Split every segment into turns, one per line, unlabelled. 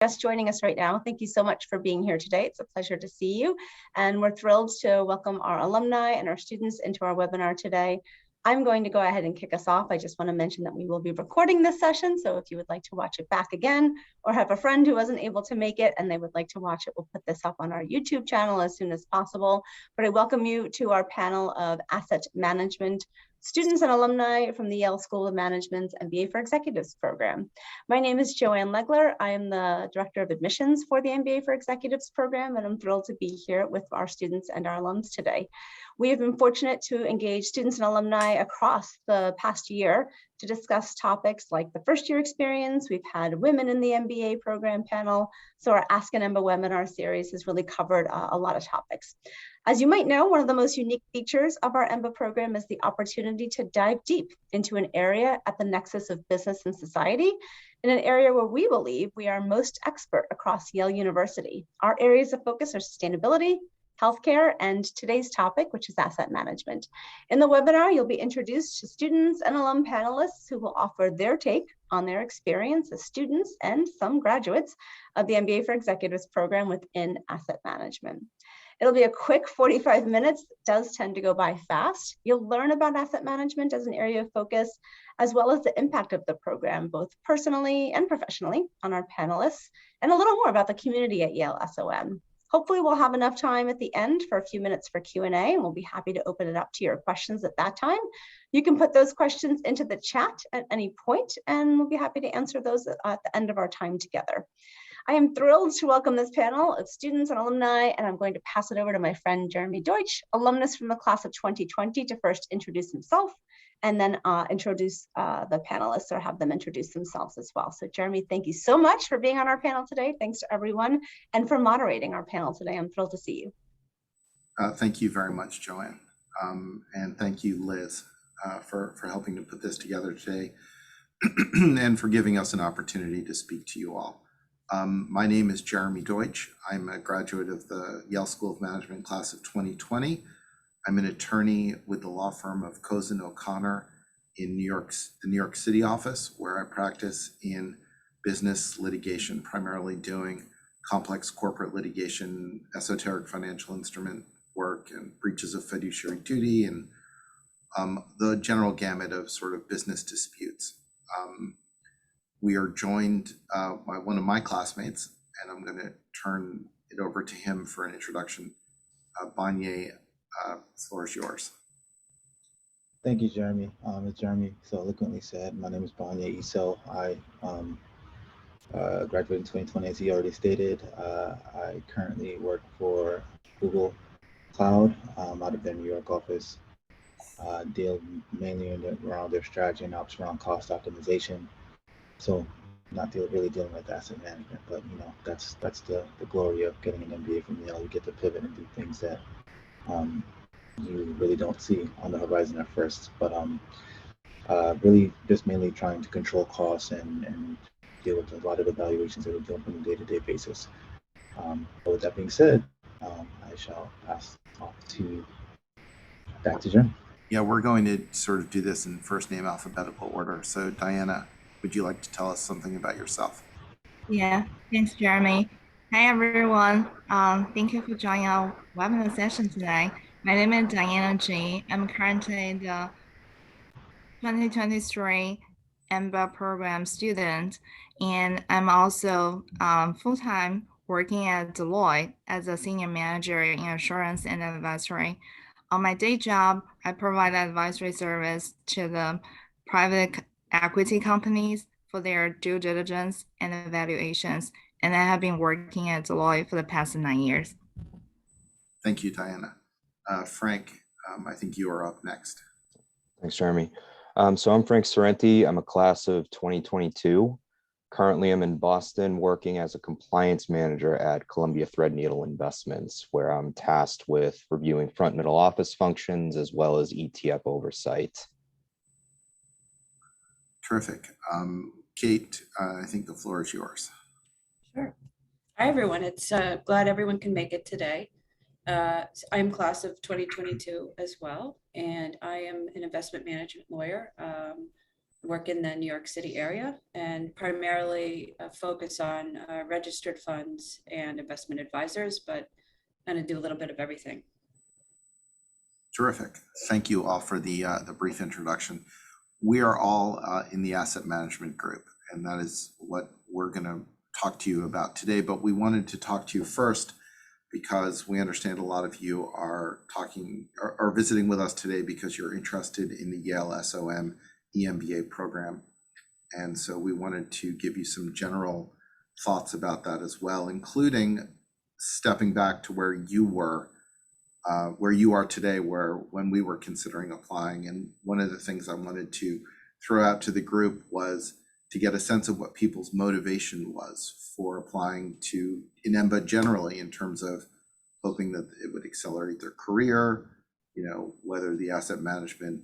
Just joining us right now, thank you so much for being here today. It's a pleasure to see you. And we're thrilled to welcome our alumni and our students into our webinar today. I'm going to go ahead and kick us off. I just want to mention that we will be recording this session. So if you would like to watch it back again or have a friend who wasn't able to make it and they would like to watch it, we'll put this up on our YouTube channel as soon as possible. But I welcome you to our panel of asset management students and alumni from the Yale School of Management's MBA for Executives program. My name is Joanne Legler. I am the Director of Admissions for the MBA for Executives program, and I'm thrilled to be here with our students and our alums today. We have been fortunate to engage students and alumni across the past year to discuss topics like the first year experience. We've had women in the MBA program panel. So our Ask an EMBA webinar series has really covered a lot of topics. As you might know, one of the most unique features of our EMBA program is the opportunity to dive deep into an area at the nexus of business and society, in an area where we believe we are most expert across Yale University. Our areas of focus are sustainability, healthcare, and today's topic, which is asset management. In the webinar, you'll be introduced to students and alum panelists who will offer their take on their experience as students and some graduates of the MBA for Executives program within asset management. It'll be a quick 45 minutes. It does tend to go by fast. You'll learn about asset management as an area of focus, as well as the impact of the program, both personally and professionally, on our panelists, and a little more about the community at Yale SOM. Hopefully we'll have enough time at the end for a few minutes for Q&A, and we'll be happy to open it up to your questions at that time. You can put those questions into the chat at any point, and we'll be happy to answer those at the end of our time together. I am thrilled to welcome this panel of students and alumni, and I'm going to pass it over to my friend Jeremy Deutsch, alumnus from the class of 2020, to first introduce himself and then introduce the panelists, or have them introduce themselves as well. So Jeremy, thank you so much for being on our panel today. Thanks to everyone, and for moderating our panel today. I'm thrilled to see you.
Thank you very much, Joanne. And thank you, Liz, for helping to put this together today and for giving us an opportunity to speak to you all. My name is Jeremy Deutsch. I'm a graduate of the Yale School of Management class of 2020. I'm an attorney with the law firm of Cozen O'Connor in the New York City office, where I practice in business litigation, primarily doing complex corporate litigation, esoteric financial instrument work, and breaches of fiduciary duty, and the general gamut of sort of business disputes. We are joined by one of my classmates, and I'm going to turn it over to him for an introduction. Banye, the floor is yours.
Thank you, Jeremy. As Jeremy so eloquently said, my name is Banye Issel. I graduated in 2020, as he already stated. I currently work for Google Cloud out of their New York office. Deal mainly around their strategy and ops around cost optimization. So not really dealing with asset management, but you know, that's the glory of getting an MBA from Yale. You get to pivot and do things that you really don't see on the horizon at first. But really just mainly trying to control costs and deal with a lot of evaluations that we do on a day-to-day basis. But with that being said, I shall pass off back to Jeremy.
Yeah, we're going to sort of do this in first name alphabetical order. So Diana, would you like to tell us something about yourself?
Yeah, thanks, Jeremy. Hi, everyone. Thank you for joining our webinar session today. My name is Diana G. I'm currently the 2023 EMBA program student, and I'm also full-time working at Deloitte as a senior manager in assurance and advisory. On my day job, I provide advisory service to the private equity companies for their due diligence and evaluations, and I have been working at Deloitte for the past 9 years.
Thank you, Diana. Frank, I think you are up next.
Thanks, Jeremy. So I'm Frank Sorrenti. I'm a class of 2022. Currently, I'm in Boston working as a compliance manager at Columbia Threadneedle Investments, where I'm tasked with reviewing front middle office functions as well as ETF oversight.
Terrific. Kate, I think the floor is yours.
Sure. Hi, everyone. It's glad everyone can make it today. I'm class of 2022 as well, and I am an investment management lawyer. I'm work in the New York City area and primarily focus on registered funds and investment advisors, but kind of do a little bit of everything.
Terrific. Thank you all for the brief introduction. We are all in the asset management group, and that is what we're going to talk to you about today. But we wanted to talk to you first because we understand a lot of you are visiting with us today because you're interested in the Yale SOM EMBA program. And so we wanted to give you some general thoughts about that as well, including stepping back to where you are today, when we were considering applying. And one of the things I wanted to throw out to the group was to get a sense of what people's motivation was for applying to EMBA generally, in terms of hoping that it would accelerate their career, whether the asset management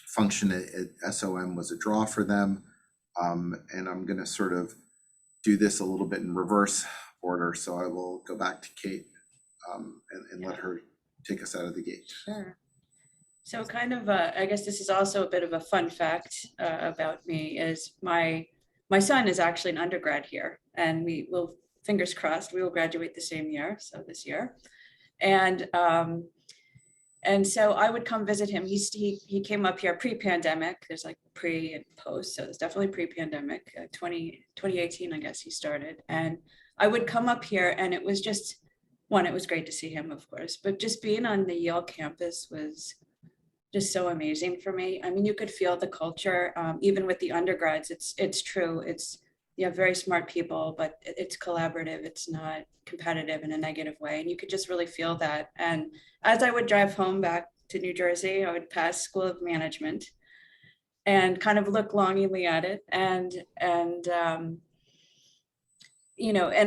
function at SOM was a draw for them. And I'm going to sort of do this a little bit in reverse order. So I will go back to Kate and let her take us out of the gate.
Sure. So kind of, I guess this is also a bit of a fun fact about me, is my son is actually an undergrad here, and we will, fingers crossed, we will graduate the same year, so this year. And so I would come visit him. He came up here pre-pandemic. There's like pre and post, so it's definitely pre-pandemic. 2018, I guess he started. And I would come up here, and it was just, it was great to see him, of course, but just being on the Yale campus was just so amazing for me. I mean, you could feel the culture, even with the undergrads. It's true. You have very smart people, but it's collaborative. It's not competitive in a negative way. And you could just really feel that. And as I would drive home back to New Jersey, I would pass School of Management and kind of look longingly at it. And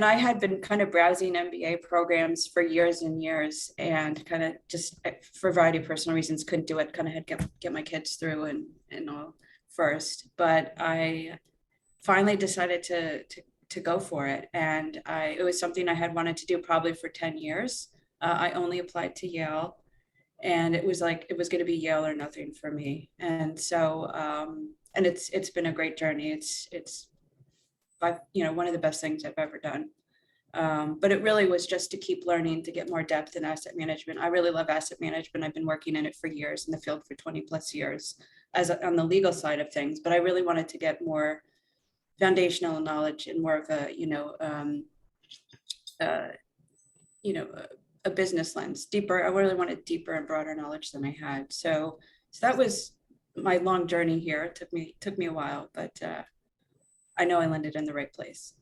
I had been kind of browsing MBA programs for years and years, and kind of just for a variety of personal reasons couldn't do it. Kind of had to get my kids through and all first, but I finally decided to go for it. And it was something I had wanted to do probably for 10 years. I only applied to Yale, and it was like, it was going to be Yale or nothing for me. And so, and it's been a great journey. It's one of the best things I've ever done. But it really was just to keep learning, to get more depth in asset management. I really love asset management. I've been working in it for years, in the field for 20 plus years on the legal side of things, but I really wanted to get more foundational knowledge and more of a business lens, deeper. I really wanted deeper and broader knowledge than I had. So that was my long journey here. It took me a while, but I know I landed in the right place.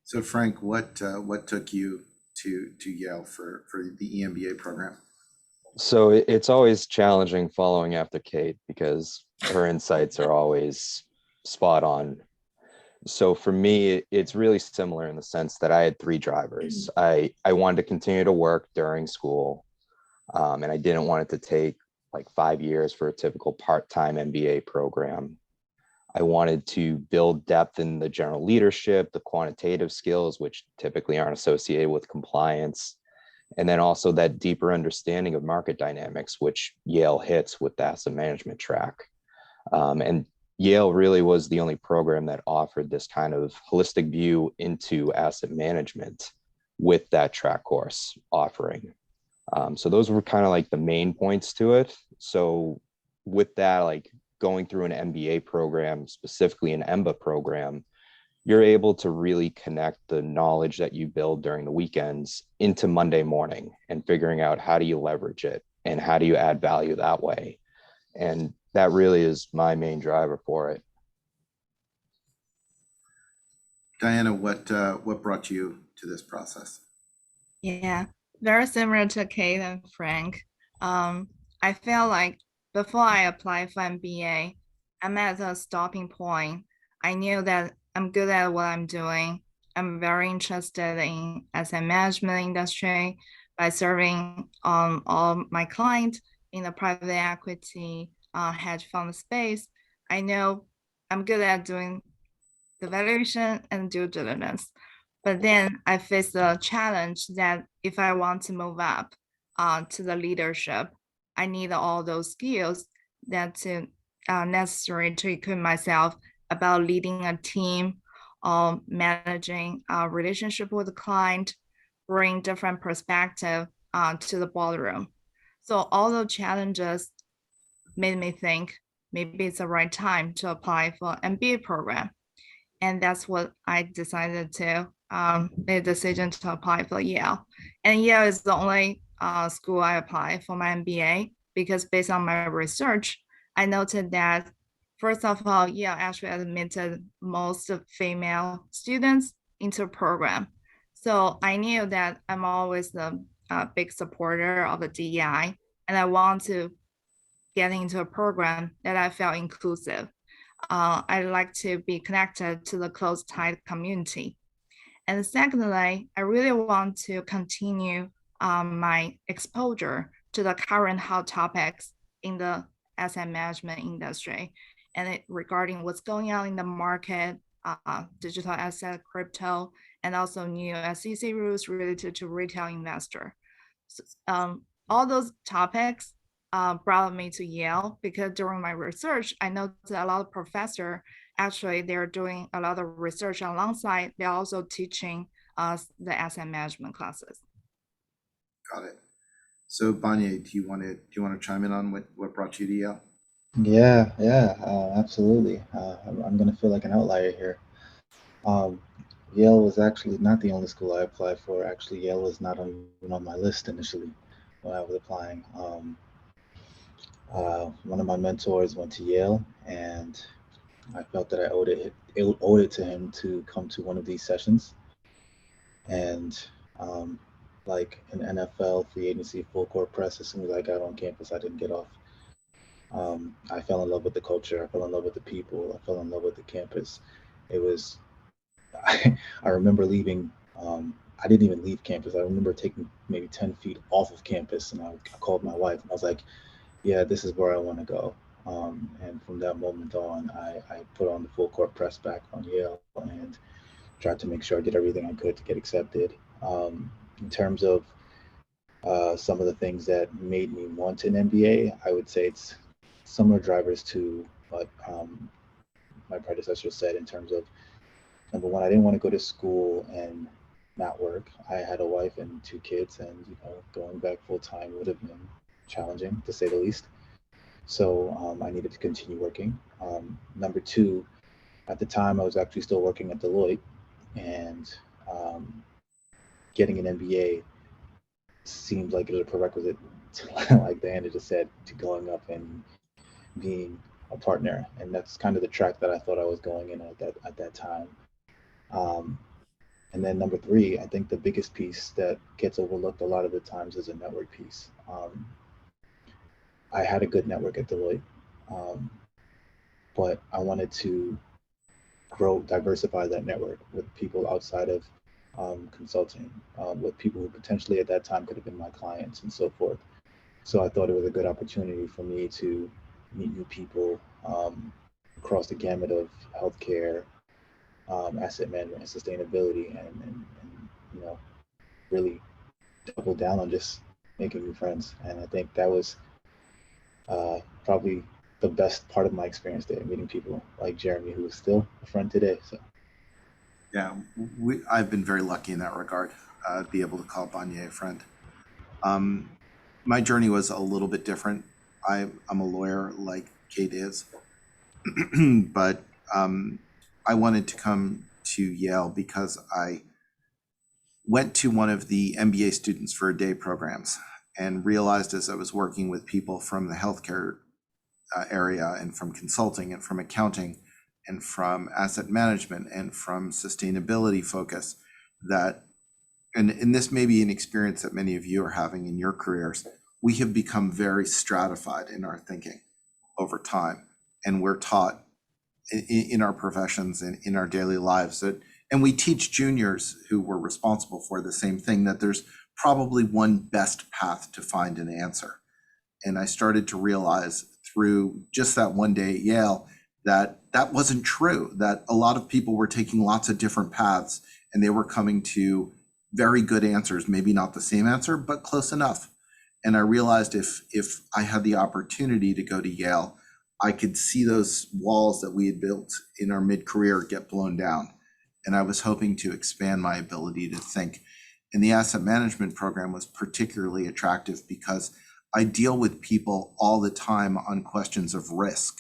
So Frank, what took you to Yale for the EMBA program?
So it's always challenging following after Kate because her insights are always spot on. So for me, it's really similar in the sense that I had three drivers. I wanted to continue to work during school, and I didn't want it to take like 5 years for a typical part-time MBA program. I wanted to build depth in the general leadership, the quantitative skills, which typically aren't associated with compliance, and then also that deeper understanding of market dynamics, which Yale hits with the asset management track. And Yale really was the only program that offered this kind of holistic view into asset management with that track course offering. So those were kind of like the main points to it. So with that, like going through an MBA program, specifically an EMBA program, you're able to really connect the knowledge that you build during the weekends into Monday morning and figuring out how do you leverage it and how do you add value that way. And that really is my main driver for it.
Diana, what brought you to this process?
Yeah, very similar to Kate and Frank. I feel like before I applied for MBA, I'm at a stopping point. I knew that I'm good at what I'm doing. I'm very interested in asset management industry by serving all my clients in the private equity hedge fund space. I know I'm good at doing the valuation and due diligence. But then I faced the challenge that if I want to move up to the leadership, I need all those skills that to necessary to equip myself about leading a team, managing a relationship with the client, bring different perspective to the boardroom. So all those challenges made me think maybe it's the right time to apply for MBA program. And that's what I decided to make a decision to apply for Yale. And Yale is the only school I applied for my MBA because based on my research, I noted that first of all, Yale actually admitted most female students into the program. So I knew that I'm always the big supporter of the DEI, and I want to get into a program that I felt inclusive. I like to be connected to the close tight community. And secondly, I really want to continue my exposure to the current hot topics in the asset management industry and regarding what's going on in the market, digital asset, crypto, and also new SEC rules related to retail investor. So, all those topics brought me to Yale because during my research, I noticed a lot of professors actually they're doing a lot of research alongside. They're also teaching us the asset management classes.
Got it. So Banya, do you want to chime in on what brought you to Yale?
Yeah, absolutely. I'm gonna feel like an outlier here. Yale was actually not the only school I applied for. Actually, Yale was not even on my list initially when I was applying. One of my mentors went to Yale, and I felt that I owed it to him to come to one of these sessions. And like an NFL free agency full court press, as soon as I got on campus, I didn't get off. I fell in love with the culture. I fell in love with the people. I fell in love with the campus. It was, I remember leaving. I didn't even leave campus. I remember taking maybe 10 feet off of campus, and I called my wife, and I was like, yeah, this is where I want to go. And from that moment on, I put on the full court press back on Yale and tried to make sure I did everything I could to get accepted. In terms of some of the things that made me want an MBA, I would say it's similar drivers to what my predecessor said in terms of number one, I didn't want to go to school and not work. I had a wife and 2 kids, and going back full time would have been challenging to say the least. So I needed to continue working. Number two, at the time I was actually still working at Deloitte, and getting an MBA seemed like it was a prerequisite to, like Diana just said, to going up and being a partner. And that's kind of the track that I thought I was going in at that time. And then number three, I think the biggest piece that gets overlooked a lot of the times is a network piece. I had a good network at Deloitte, but I wanted to diversify that network with people outside of consulting, with people who potentially at that time could have been my clients and so forth. So I thought it was a good opportunity for me to meet new people across the gamut of healthcare, asset management, and sustainability, and really double down on just making new friends. And I think that was probably the best part of my experience there, meeting people like Jeremy, who is still a friend today. So
yeah, I've been very lucky in that regard, to be able to call Banya a friend. My journey was a little bit different. I'm a lawyer like Kate is, but I wanted to come to Yale because I went to one of the MBA students for a day programs and realized as I was working with people from the healthcare area and from consulting and from accounting and from asset management and from sustainability focus that, and this may be an experience that many of you are having in your careers, we have become very stratified in our thinking over time. And we're taught in our professions and in our daily lives that, and we teach juniors who were responsible for the same thing, that there's probably one best path to find an answer. And I started to realize through just that one day at Yale that that wasn't true, that a lot of people were taking lots of different paths and they were coming to very good answers, maybe not the same answer, but close enough. And I realized if I had the opportunity to go to Yale, I could see those walls that we had built in our mid-career get blown down. And I was hoping to expand my ability to think. And the asset management program was particularly attractive because I deal with people all the time on questions of risk.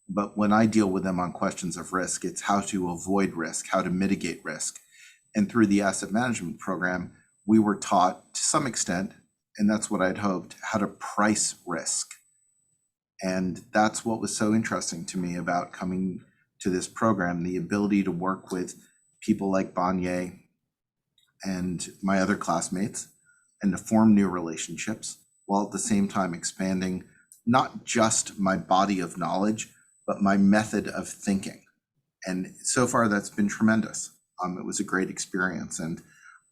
But when I deal with them on questions of risk, it's how to avoid risk, how to mitigate risk. And through the asset management program, we were taught to some extent, and that's what I'd hoped, how to price risk. And that's what was so interesting to me about coming to this program, the ability to work with people like Banye and my other classmates and to form new relationships while at the same time expanding not just my body of knowledge, but my method of thinking. And so far that's been tremendous. It was a great experience. And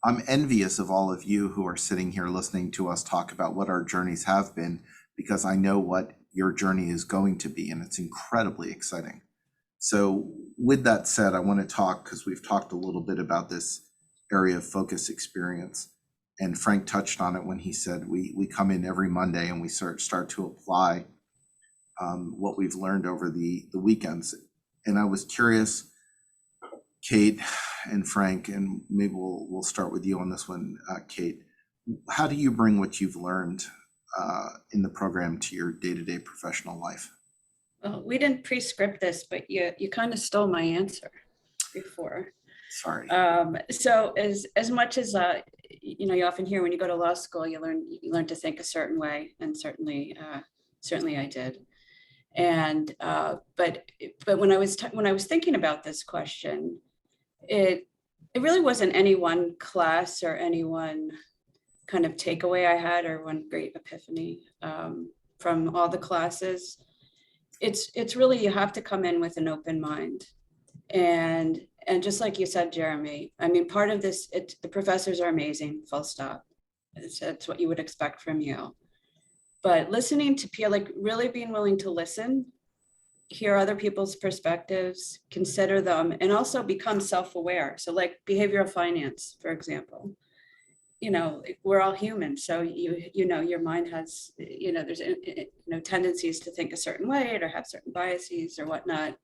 I'm envious of all of you who are sitting here listening to us talk about what our journeys have been, because I know what your journey is going to be, and it's incredibly exciting. So with that said, I want to talk, because we've talked a little bit about this area of focus experience, and Frank touched on it when he said we come in every Monday and we start to apply what we've learned over the weekends. And I was curious, Kate and Frank, and maybe we'll start with you on this one, Kate. How do you bring what you've learned in the program to your day-to-day professional life?
Well, we didn't pre-script this, but you kind of stole my answer before.
Sorry.
So as much as you often hear when you go to law school, you learn to think a certain way, and certainly I did. And but when I was thinking about this question, it really wasn't any one class or any one kind of takeaway I had or one great epiphany from all the classes. It's really, you have to come in with an open mind. And just like you said, Jeremy, I mean, part of this, the professors are amazing, full stop. It's what you would expect from you. But listening to peer, like really being willing to listen, hear other people's perspectives, consider them, and also become self-aware. So like behavioral finance, for example, we're all human. So your mind has, there's tendencies to think a certain way or have certain biases or whatnot.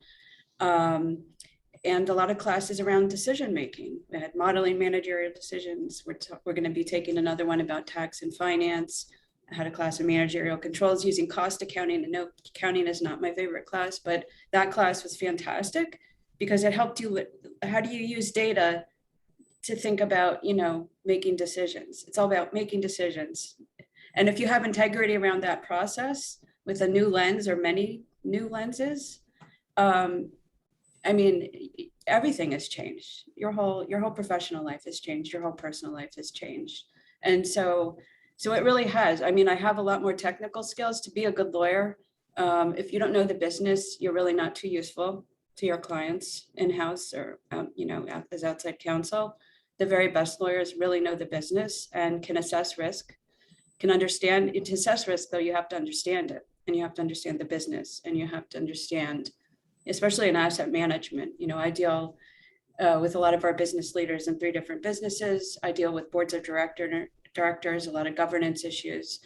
And a lot of classes around decision making. We had modeling managerial decisions. We're going to be taking another one about tax and finance. I had a class of managerial controls using cost accounting. And no, accounting is not my favorite class, but that class was fantastic because it helped you with how do you use data to think about, making decisions. It's all about making decisions. And if you have integrity around that process with a new lens or many new lenses, everything has changed. Your whole professional life has changed. Your whole personal life has changed. And so it really has. I mean, I have a lot more technical skills to be a good lawyer. If you don't know the business, you're really not too useful to your clients in-house or, as outside counsel. The very best lawyers really know the business and can assess risk, can understand. To assess risk, though, you have to understand it, and you have to understand the business, and you have to understand, especially in asset management. I deal with a lot of our business leaders in 3 different businesses. I deal with boards of directors, a lot of governance issues,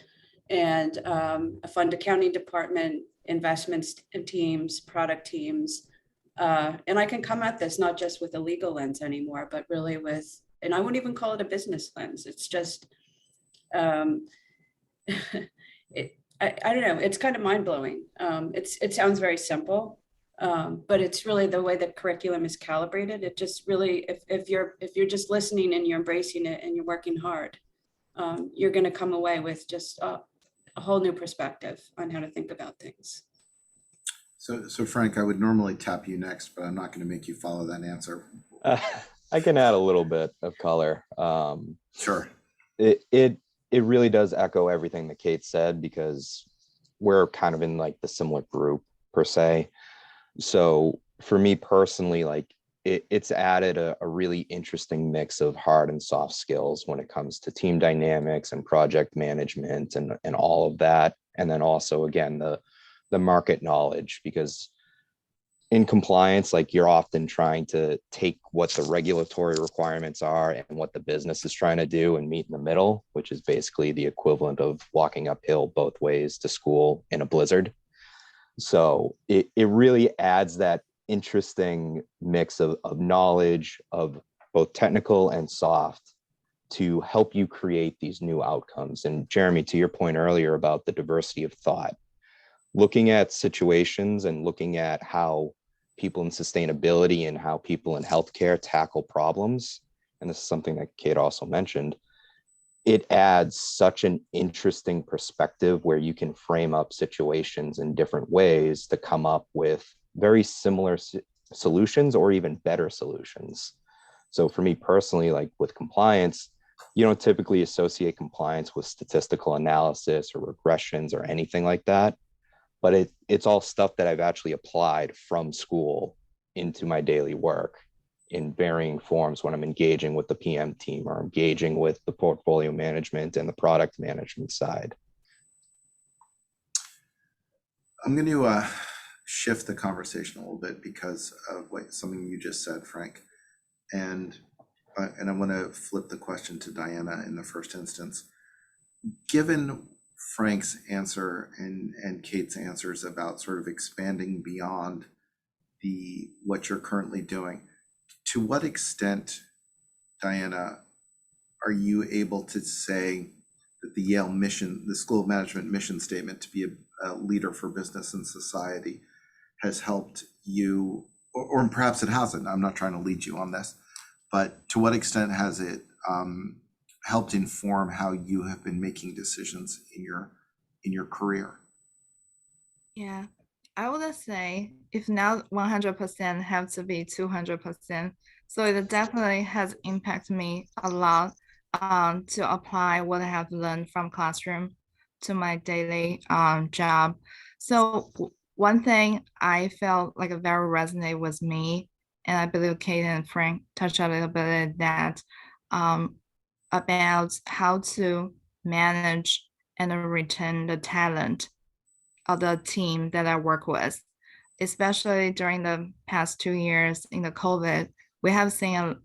and a fund accounting department, investments teams, product teams. And I can come at this not just with a legal lens anymore, but really with, and I wouldn't even call it a business lens. It's just, I don't know, it's kind of mind blowing. It sounds very simple, but it's really the way that curriculum is calibrated. It just really, if you're just listening and you're embracing it and you're working hard, you're going to come away with just a whole new perspective on how to think about things.
So Frank, I would normally tap you next, but I'm not going to make you follow that answer.
I can add a little bit of color.
Sure.
It really does echo everything that Kate said, because we're kind of in like the similar group per se. So for me personally, like it's added a really interesting mix of hard and soft skills when it comes to team dynamics and project management and all of that. And then also, again, the market knowledge, because in compliance, like you're often trying to take what the regulatory requirements are and what the business is trying to do and meet in the middle, which is basically the equivalent of walking uphill both ways to school in a blizzard. So it really adds that interesting mix of knowledge of both technical and soft to help you create these new outcomes. And Jeremy, to your point earlier about the diversity of thought, looking at situations and looking at how people in sustainability and how people in healthcare tackle problems, and this is something that Kate also mentioned, it adds such an interesting perspective where you can frame up situations in different ways to come up with very similar solutions or even better solutions. So for me personally, like with compliance, you don't typically associate compliance with statistical analysis or regressions or anything like that. But it's all stuff that I've actually applied from school into my daily work in varying forms when I'm engaging with the PM team or engaging with the portfolio management and the product management side.
I'm going to shift the conversation a little bit because of something you just said, Frank. And I want to flip the question to Diana in the first instance. Given Frank's answer and Kate's answers about sort of expanding beyond what you're currently doing, to what extent, Diana, are you able to say that the Yale mission, the School of Management mission statement to be a leader for business and society has helped you, or perhaps it hasn't, I'm not trying to lead you on this, but to what extent has it helped inform how you have been making decisions in your career?
Yeah, I would say if not 100%, have to be 200%. So it definitely has impacted me a lot to apply what I have learned from classroom to my daily job. So one thing I felt like a very resonate with me, and I believe Kate and Frank touched a little bit of that, about how to manage and retain the talent of the team that I work with, especially during the past 2 years in the COVID. We have seen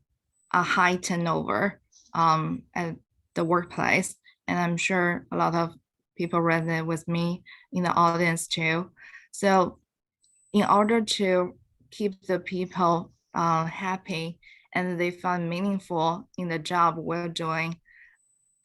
a high turnover at the workplace, and I'm sure a lot of people resonate with me in the audience too. So in order to keep the people happy and they find meaningful in the job we're doing,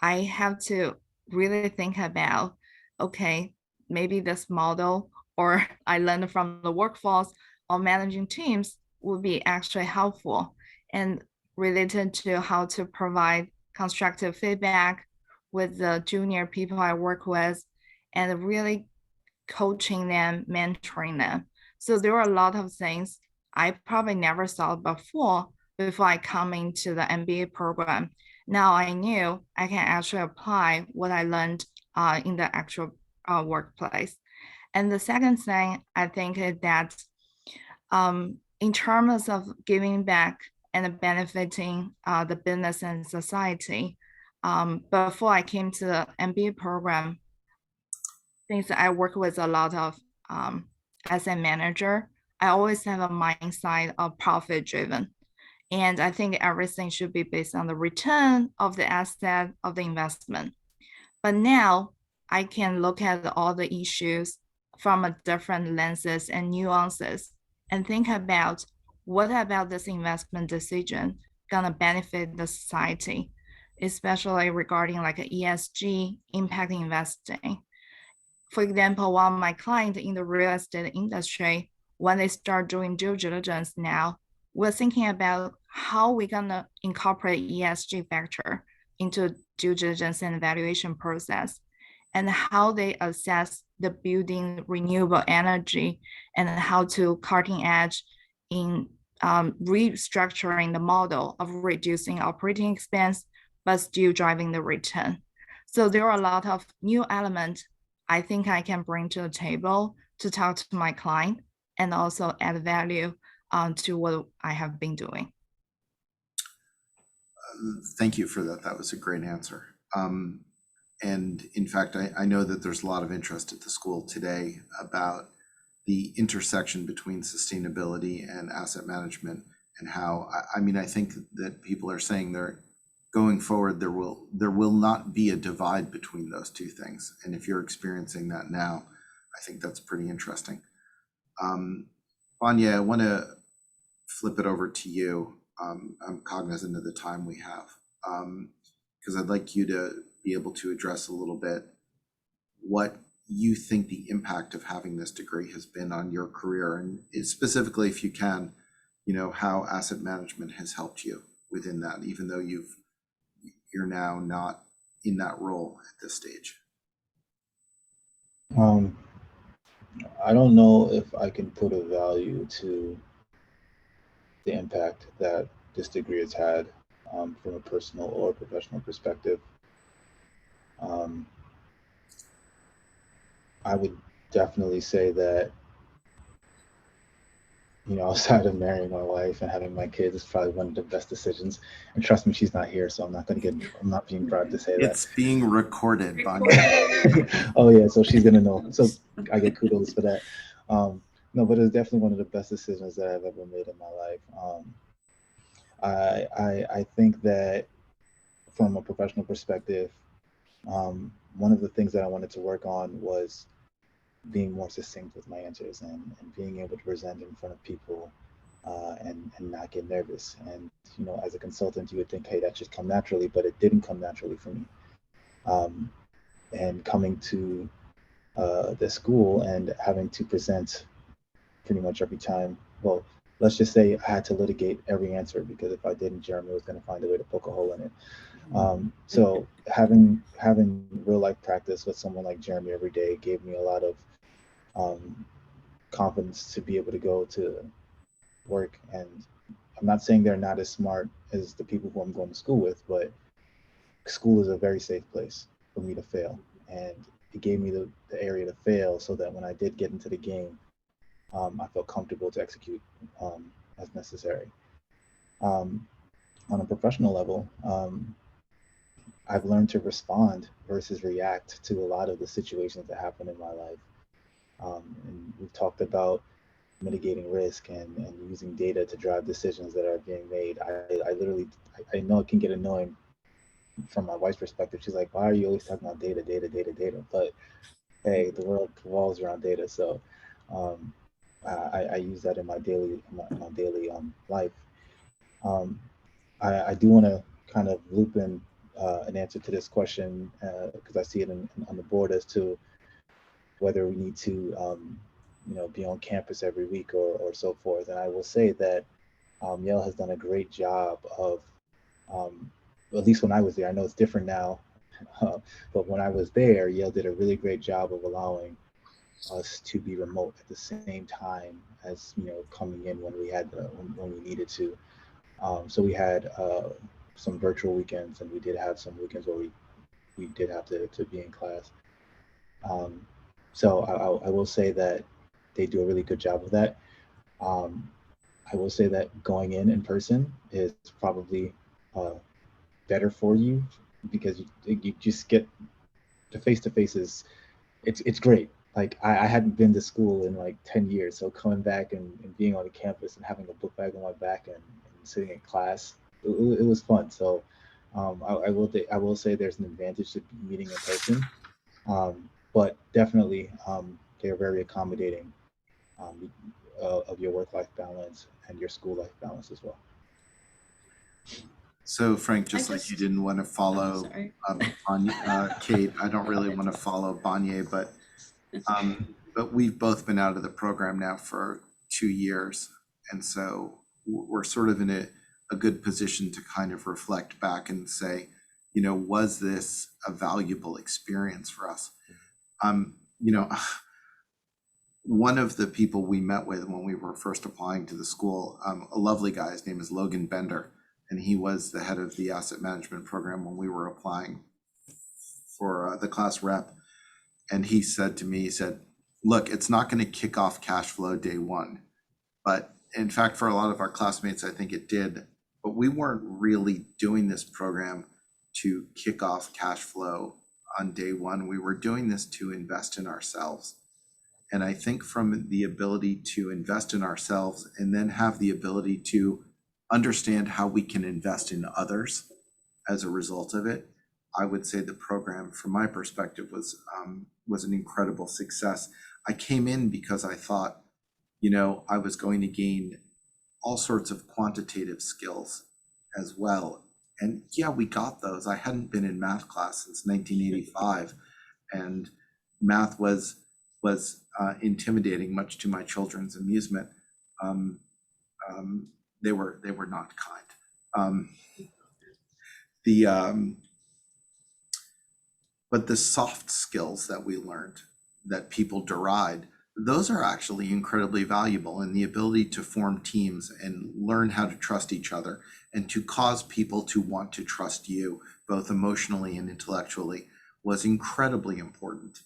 I have to really think about, okay, maybe this model or I learned from the workforce or managing teams would be actually helpful and related to how to provide constructive feedback with the junior people I work with and really coaching them, mentoring them. So there are a lot of things I probably never saw before I come into the MBA program. Now I knew I can actually apply what I learned in the actual workplace. And the second thing I think is that in terms of giving back and benefiting the business and society, before I came to the MBA program, since I work with a lot of asset manager, I always have a mindset of profit driven. And I think everything should be based on the return of the asset of the investment. But now I can look at all the issues from a different lenses and nuances and think about what about this investment decision gonna benefit the society, especially regarding like a ESG impact investing. For example, one of my clients in the real estate industry, when they start doing due diligence now, we're thinking about how we're gonna incorporate ESG factor into due diligence and evaluation process, and how they assess the building renewable energy and how to cutting edge in restructuring the model of reducing operating expense, but still driving the return. So there are a lot of new elements I think I can bring to the table to talk to my client and also add value to what I have been doing.
Thank you for that. That was a great answer. And in fact, I know that there's a lot of interest at the school today about the intersection between sustainability and asset management and how, I mean, I think that people are saying they're going forward, there will not be a divide between those two things. And if you're experiencing that now, I think that's pretty interesting. Vanya, I want to flip it over to you. I'm cognizant of the time we have, because I'd like you to be able to address a little bit what you think the impact of having this degree has been on your career, and specifically, if you can, how asset management has helped you within that, even though you're now not in that role at this stage.
I don't know if I can put a value to the impact that this degree has had from a personal or professional perspective. I would definitely say that, outside of marrying my wife and having my kids, is probably one of the best decisions. And trust me, she's not here, so I'm not being proud to say that.
It's being recorded, Vanya.
Oh yeah, so she's gonna know. So I get kudos for that. No, but it's definitely one of the best decisions that I've ever made in my life. I think that from a professional perspective, one of the things that I wanted to work on was being more succinct with my answers and being able to present in front of people and not get nervous. And as a consultant, you would think, hey, that should come naturally, but it didn't come naturally for me. And coming to the school and having to present pretty much every time, well, let's just say I had to litigate every answer, because if I didn't, Jeremy was going to find a way to poke a hole in it. So having real life practice with someone like Jeremy every day gave me a lot of confidence to be able to go to work. And I'm not saying they're not as smart as the people who I'm going to school with, but school is a very safe place for me to fail. And it gave me the area to fail so that when I did get into the game, I felt comfortable to execute as necessary. On a professional level, I've learned to respond versus react to a lot of the situations that happen in my life. And we've talked about mitigating risk and using data to drive decisions that are being made. I know it can get annoying from my wife's perspective. She's like, why are you always talking about data? But hey, the world revolves around data. So I use that in my daily life. I do want to kind of loop in an answer to this question because I see it on the board as to whether we need to be on campus every week or so forth. And I will say that Yale has done a great job of, at least when I was there, I know it's different now, but when I was there, Yale did a really great job of allowing us to be remote at the same time as coming in when we had when we needed to. So we had some virtual weekends, and we did have some weekends where we did have to be in class. So I will say that they do a really good job of that. I will say that going in person is probably better for you, because you just get the face-to-faces. It's great. Like I hadn't been to school in like 10 years, so coming back and being on the campus and having a book bag on my back and sitting in class, it was fun. So I will say there's an advantage to meeting in person, but definitely they're very accommodating of your work-life balance and your school-life balance as well.
So Frank, just like you didn't want to follow Kate, I don't really want to follow Banye, but we've both been out of the program now for 2 years. And so we're sort of in a good position to kind of reflect back and say, was this a valuable experience for us? One of the people we met with when we were first applying to the school, a lovely guy, his name is Logan Bender, and he was the head of the asset management program when we were applying for the class rep. And he said to me, look, it's not going to kick off cash flow day one. But in fact, for a lot of our classmates, I think it did. But we weren't really doing this program to kick off cash flow on day one. We were doing this to invest in ourselves. And I think from the ability to invest in ourselves and then have the ability to understand how we can invest in others as a result of it, I would say the program, from my perspective, was an incredible success. I came in because I thought I was going to gain all sorts of quantitative skills as well. And yeah, we got those. I hadn't been in math class since 1985, and math was intimidating, much to my children's amusement. They were not kind. But the soft skills that we learned, that people deride, those are actually incredibly valuable, and the ability to form teams and learn how to trust each other and to cause people to want to trust you, both emotionally and intellectually, was incredibly important.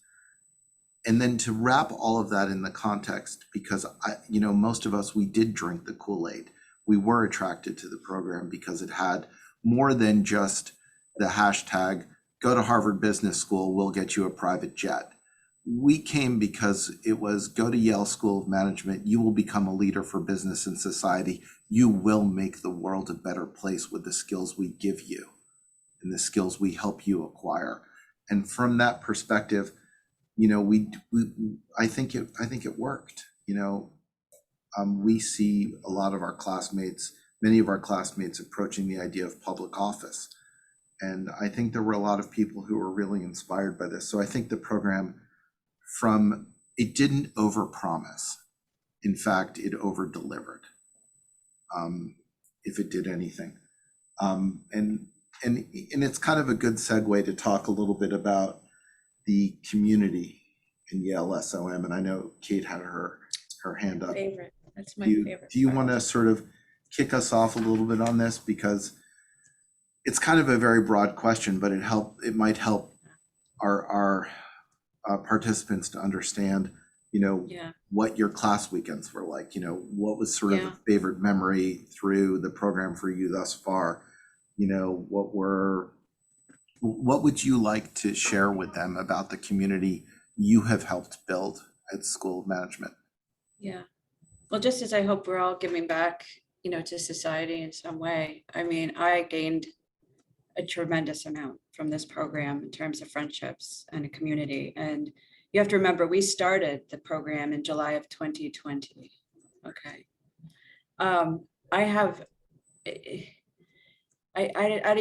And then to wrap all of that in the context, because most of us, we did drink the Kool-Aid. We were attracted to the program because it had more than just the hashtag, go to Harvard Business School, we'll get you a private jet. We came because it was, go to Yale School of Management, you will become a leader for business and society. You will make the world a better place with the skills we give you and the skills we help you acquire. And from that perspective, I think it worked. We see a lot of our classmates, many of our classmates, approaching the idea of public office. And I think there were a lot of people who were really inspired by this. So I think the program, it didn't overpromise. In fact, it over-delivered, if it did anything. And it's kind of a good segue to talk a little bit about the community in Yale SOM. And I know Kate had her hand up.
Favorite. That's my favorite.
Do you want to sort of kick us off a little bit on this? Because it's kind of a very broad question, but it might help our participants to understand, what your class weekends were like. What was sort of a favorite memory through the program for you thus far? What would you like to share with them about the community you have helped build at School of Management?
Yeah. Well, just as I hope we're all giving back, to society in some way. I mean, I gained a tremendous amount from this program in terms of friendships and a community. And you have to remember, we started the program in July of 2020. Okay.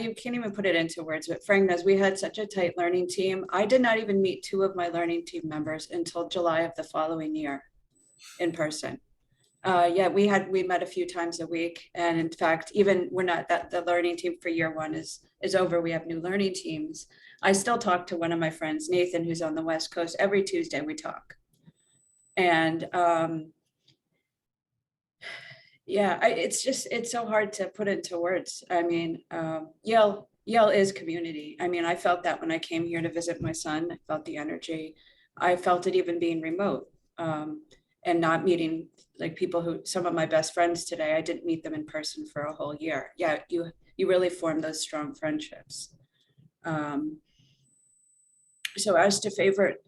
You can't even put it into words, but Frank knows we had such a tight learning team. I did not even meet 2 of my learning team members until July of the following year in person. We met a few times a week. And in fact, even we're not that the learning team for year 1 is over. We have new learning teams. I still talk to one of my friends, Nathan, who's on the West Coast. Every Tuesday we talk. And it's so hard to put into words. I mean, Yale is community. I mean, I felt that when I came here to visit my son. I felt the energy. I felt it even being remote, and not meeting like people who, some of my best friends today, I didn't meet them in person for a whole year. Yeah, you really form those strong friendships. So as to favorite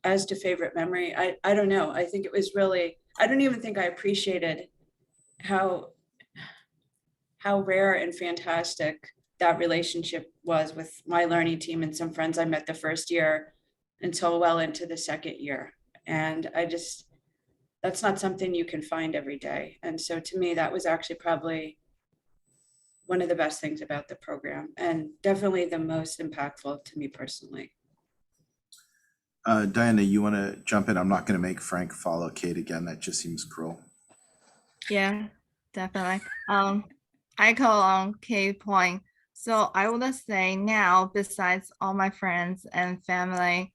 memory, I don't know. I think it was really, I don't even think I appreciated how rare and fantastic that relationship was with my learning team and some friends I met the first year until well into the second year. And that's not something you can find every day. And so to me, that was actually probably one of the best things about the program, and definitely the most impactful to me personally.
Diana, you want to jump in? I'm not going to make Frank follow Kate again. That just seems cruel.
Yeah, definitely. I call on Kate's point. So I would say now, besides all my friends and family,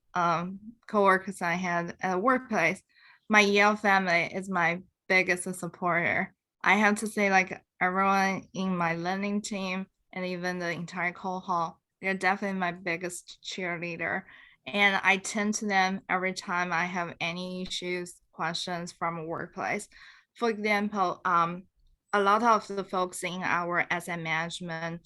coworkers I had at the workplace, my Yale family is my biggest supporter. I have to say, like, everyone in my learning team and even the entire cohort, they're definitely my biggest cheerleader. And I turn to them every time I have any issues, questions from a workplace. For example, a lot of the folks in our asset management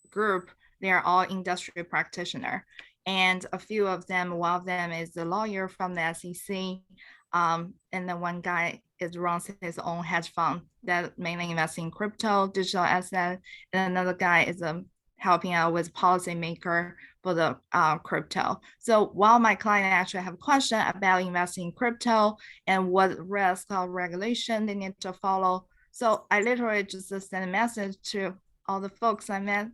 group, they're all industry practitioners. And a few of them, one of them is a lawyer from the SEC. And then one guy runs his own hedge fund that mainly invests in crypto, digital asset. And another guy is a helping out with policymaker for the crypto. So while my client actually have a question about investing in crypto and what risk or regulation they need to follow, so I literally just sent a message to all the folks I met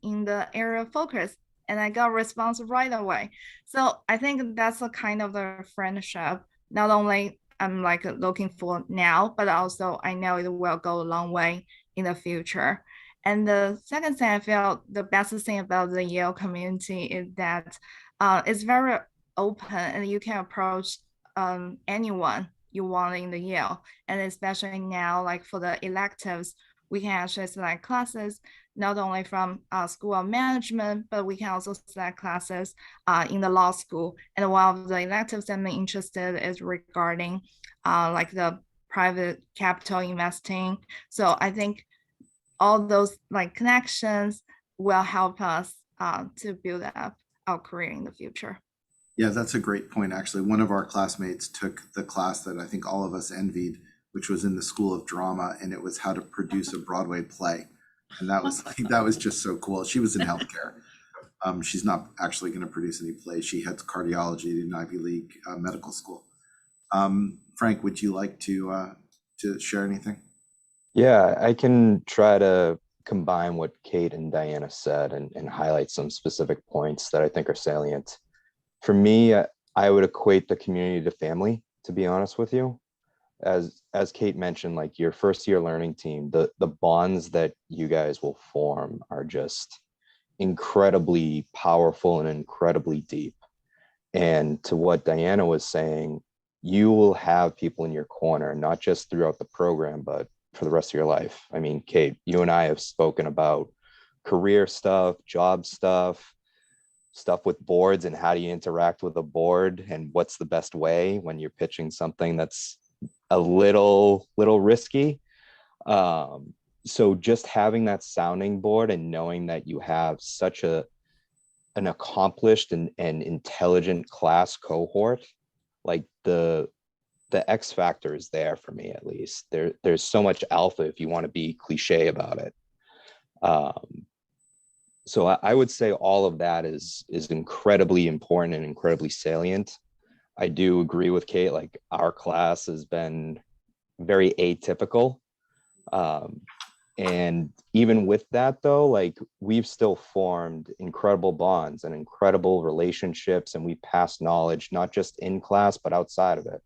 in the area of focus, and I got a response right away. So I think that's a kind of the friendship. Not only I'm like looking for now, but also I know it will go a long way in the future. And the second thing I feel the best thing about the Yale community is that it's very open and you can approach anyone you want in the Yale. And especially now, like for the electives, we can actually select classes not only from School of Management, but we can also select classes in the law school. And one of the electives I'm interested is regarding like the private capital investing. So I think all those like connections will help us to build up our career in the future.
Yeah, that's a great point. Actually, one of our classmates took the class that I think all of us envied, which was in the School of Drama, and it was how to produce a Broadway play. And that was that was just so cool. She was in healthcare. She's not actually going to produce any plays. She heads cardiology in Ivy League medical school. Frank, would you like to share anything?
Yeah, I can try to combine what Kate and Diana said and highlight some specific points that I think are salient. For me, I would equate the community to family, to be honest with you. As Kate mentioned, like your first year learning team, the bonds that you guys will form are just incredibly powerful and incredibly deep. And to what Diana was saying, you will have people in your corner, not just throughout the program, but for the rest of your life. I mean, Kate, you and I have spoken about career stuff, job stuff with boards and how do you interact with a board and what's the best way when you're pitching something that's a little risky. So just having that sounding board and knowing that you have such an accomplished and intelligent class cohort, like the X factor is there for me, at least. There's so much alpha if you want to be cliche about it. So I would say all of that is incredibly important and incredibly salient. I do agree with Kate, like our class has been very atypical. And even with that though, like we've still formed incredible bonds and incredible relationships, and we pass knowledge, not just in class, but outside of it.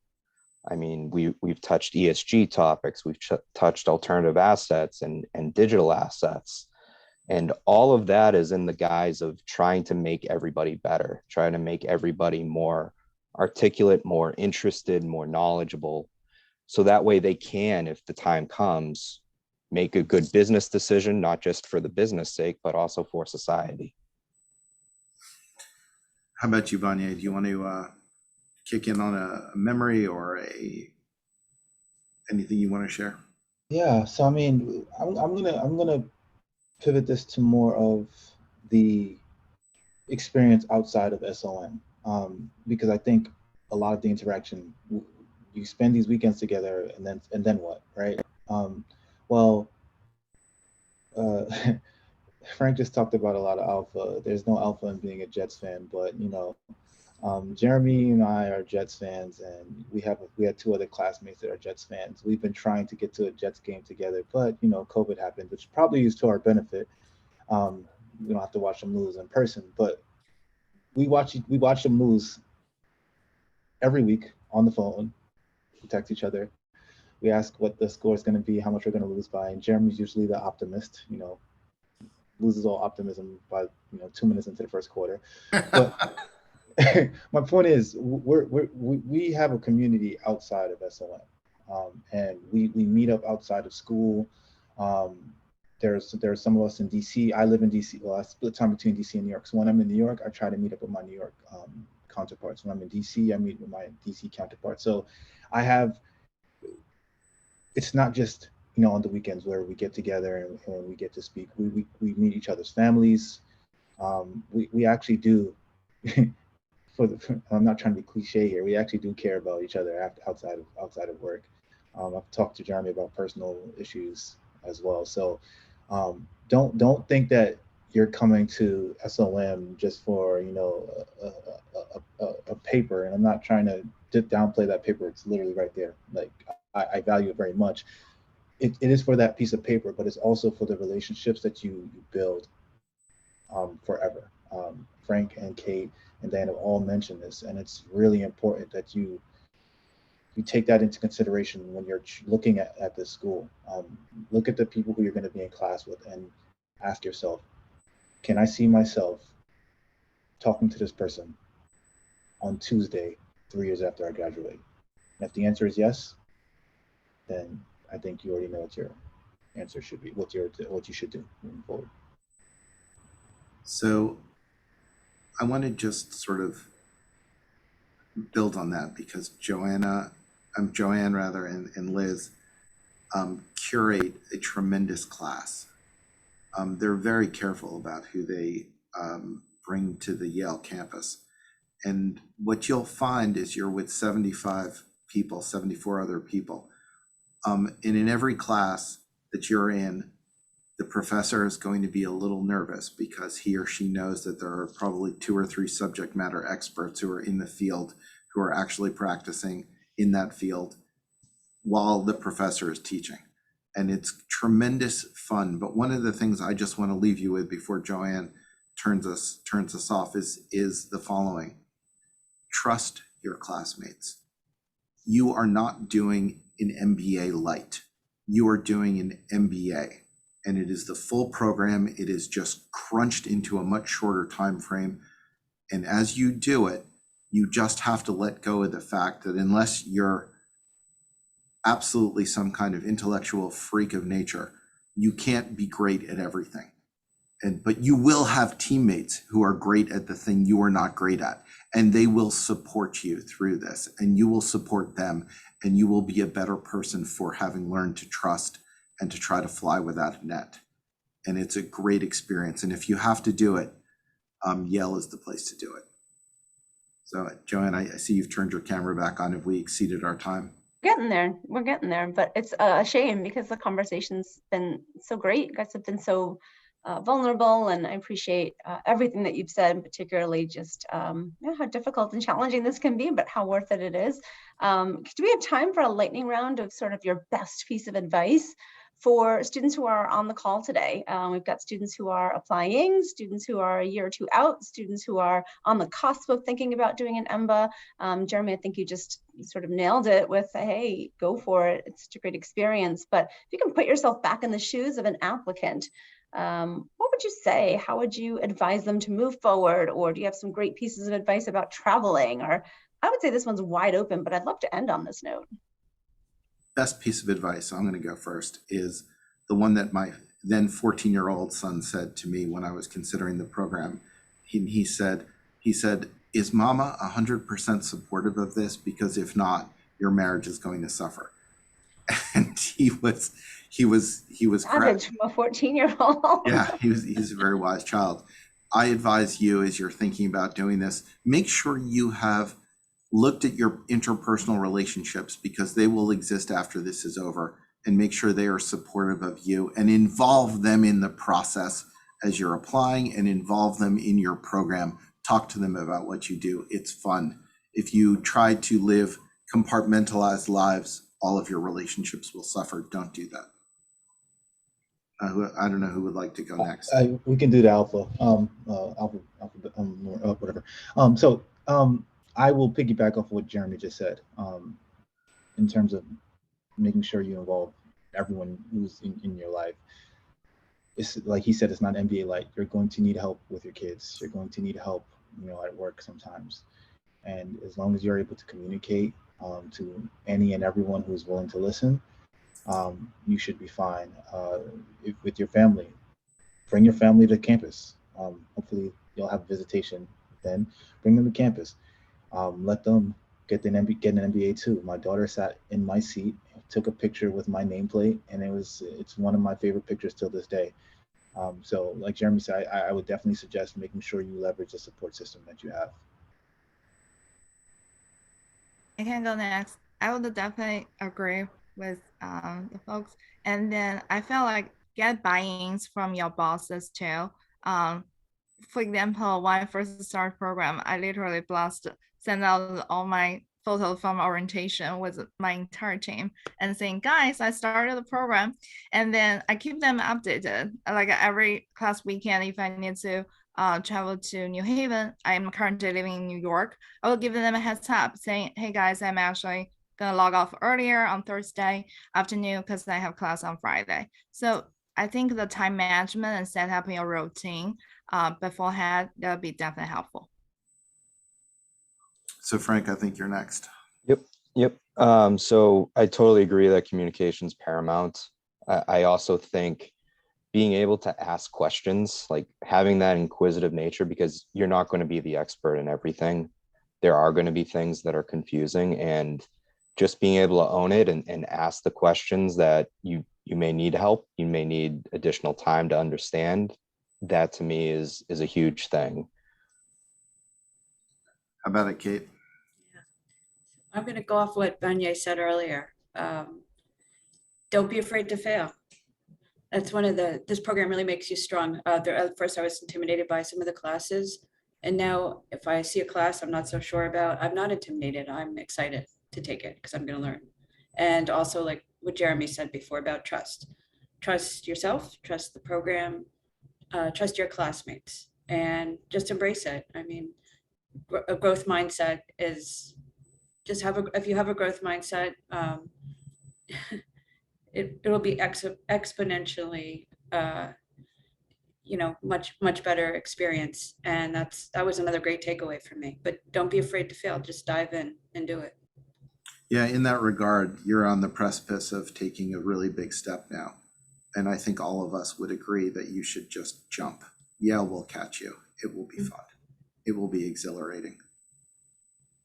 I mean, we've touched ESG topics, we've touched alternative assets and digital assets. And all of that is in the guise of trying to make everybody better, trying to make everybody more articulate, more interested, more knowledgeable. So that way they can, if the time comes, make a good business decision, not just for the business sake, but also for society.
How about you, Vanya? Do you want to kick in on a memory or anything you want to share?
Yeah, so I mean, I'm gonna pivot this to more of the experience outside of SOM, because I think a lot of the interaction, you spend these weekends together, and then what, right? Well, Frank just talked about a lot of alpha. There's no alpha in being a Jets fan, but you know, Jeremy and I are Jets fans, and we had two other classmates that are Jets fans. We've been trying to get to a Jets game together, but you know, COVID happened, which probably is to our benefit. We don't have to watch them lose in person, but we watch them lose every week on the phone. We text each other. We ask what the score is going to be, how much we're going to lose by, and Jeremy's usually the optimist. You know, loses all optimism by 2 minutes into the first quarter. But my point is, we have a community outside of SOM, and we meet up outside of school. There's some of us in DC. I live in DC. Well, I split time between DC and New York. So when I'm in New York, I try to meet up with my New York counterparts. When I'm in DC, I meet with my DC counterparts. So I have. It's not just on the weekends where we get together and we get to speak. We meet each other's families. We actually do. I'm not trying to be cliche here. We actually do care about each other outside of work. I've talked to Jeremy about personal issues as well. So don't think that you're coming to SLM just for, you know, a paper. And I'm not trying to downplay that paper. It's literally right there. Like, I value it very much. It is for that piece of paper, but it's also for the relationships that you build forever. Frank and Kate and Dan have all mentioned this, and it's really important that you take that into consideration when you're looking at this school. Look at the people who you're going to be in class with and ask yourself, can I see myself talking to this person on Tuesday, 3 years after I graduate? And if the answer is yes, then I think you already know what your answer should be, what you should do moving forward.
So I want to just sort of build on that because Joanne rather, and Liz curate a tremendous class. They're very careful about who they bring to the Yale campus. And what you'll find is you're with 75 people, 74 other people. And in every class that you're in, the professor is going to be a little nervous because he or she knows that there are probably 2 or 3 subject matter experts who are in the field, who are actually practicing in that field while the professor is teaching. And it's tremendous fun. But one of the things I just want to leave you with before Joanne turns us off is the following. Trust your classmates. You are not doing an MBA light. You are doing an MBA. And it is the full program. It is just crunched into a much shorter time frame. And as you do it, you just have to let go of the fact that unless you're absolutely some kind of intellectual freak of nature, you can't be great at everything. But you will have teammates who are great at the thing you are not great at, and they will support you through this, and you will support them, and you will be a better person for having learned to trust and to try to fly without a net. And it's a great experience. And if you have to do it, Yale is the place to do it. So Joanne, I see you've turned your camera back on. Have we exceeded our time?
We're getting there, but it's a shame because the conversation's been so great. You guys have been so vulnerable, and I appreciate everything that you've said, particularly just how difficult and challenging this can be, but how worth it is. Do we have time for a lightning round of sort of your best piece of advice for students who are on the call today? We've got students who are applying, students who are a year or 2 out, students who are on the cusp of thinking about doing an EMBA. Jeremy, I think you just sort of nailed it with, hey, go for it. It's such a great experience. But if you can put yourself back in the shoes of an applicant, what would you say? How would you advise them to move forward? Or do you have some great pieces of advice about traveling? Or I would say this one's wide open, but I'd love to end on this note.
Best piece of advice, I'm going to go first, is the one that my then 14-year-old son said to me when I was considering the program. He said, is Mama 100% supportive of this? Because if not, your marriage is going to suffer. And he was
Savage from a 14-year-old.
Yeah, he's a very wise child. I advise you, as you're thinking about doing this, make sure you have looked at your interpersonal relationships, because they will exist after this is over, and make sure they are supportive of you and involve them in the process as you're applying, and involve them in your program. Talk to them about what you do. It's fun. If you try to live compartmentalized lives, all of your relationships will suffer. Don't do that. I don't know who would like to go next.
We can do the alpha, whatever. I will piggyback off what Jeremy just said, in terms of making sure you involve everyone who's in your life. It's like he said, it's not MBA light. You're going to need help with your kids. You're going to need help, at work sometimes. And as long as you're able to communicate to any and everyone who's willing to listen, you should be fine. With your family, bring your family to campus. Hopefully you'll have visitation then. Bring them to campus. Let them get an MBA too. My daughter sat in my seat, took a picture with my nameplate, and it's one of my favorite pictures till this day. So like Jeremy said, I would definitely suggest making sure you leverage the support system that you have.
I can go next. I would definitely agree with the folks. And then I feel like get buy-ins from your bosses too. For example, when I first started program, I literally send out all my photos from orientation with my entire team and saying, guys, I started the program. And then I keep them updated. Like every class weekend, if I need to travel to New Haven, I'm currently living in New York, I will give them a heads up saying, hey guys, I'm actually gonna log off earlier on Thursday afternoon because I have class on Friday. So I think the time management and set up your routine beforehand, that would be definitely helpful.
So Frank, I think you're next.
Yep. So I totally agree that communication is paramount. I also think being able to ask questions, like having that inquisitive nature, because you're not going to be the expert in everything. There are going to be things that are confusing, and just being able to own it and ask the questions that you may need help, you may need additional time to understand. That to me is a huge thing.
How about it, Kate?
I'm going to go off what Banya said earlier. Don't be afraid to fail. That's one of this program really makes you strong. At first I was intimidated by some of the classes. And now if I see a class I'm not so sure about, I'm not intimidated. I'm excited to take it because I'm going to learn. And also like what Jeremy said before about trust. Trust yourself, trust the program, trust your classmates, and just embrace it. I mean, a growth mindset is just if you have a growth mindset, it'll be exponentially, much better experience. And that was another great takeaway for me. But don't be afraid to fail. Just dive in and do it.
Yeah, in that regard, you're on the precipice of taking a really big step now. And I think all of us would agree that you should just jump. Yeah, we'll catch you. It will be fun. It will be exhilarating.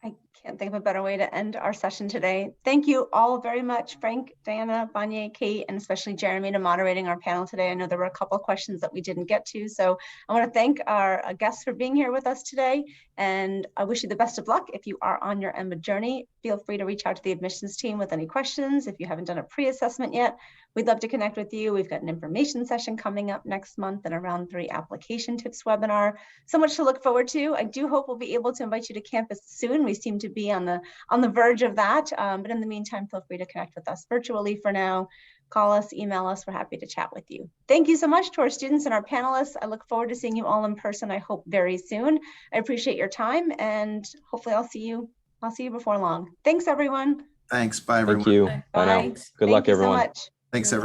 I can't think of a better way to end our session today. Thank you all very much, Frank, Diana, Banya, Kate, and especially Jeremy to moderating our panel today. I know there were a couple of questions that we didn't get to, so I want to thank our guests for being here with us today, and I wish you the best of luck. If you are on your EMBA journey, feel free to reach out to the admissions team with any questions. If you haven't done a pre-assessment yet, we'd love to connect with you. We've got an information session coming up next month and a round 3 application tips webinar. So much to look forward to. I do hope we'll be able to invite you to campus soon. We seem to be on the verge of that. But in the meantime, feel free to connect with us virtually for now. Call us, email us. We're happy to chat with you. Thank you so much to our students and our panelists. I look forward to seeing you all in person, I hope very soon. I appreciate your time, and hopefully I'll see you before long. Thanks, everyone.
Thanks. Bye, everyone.
Thank you.
Bye.
Bye now.
Thanks.
Good luck,
Thank you so
everyone.
much.
Thanks, everyone.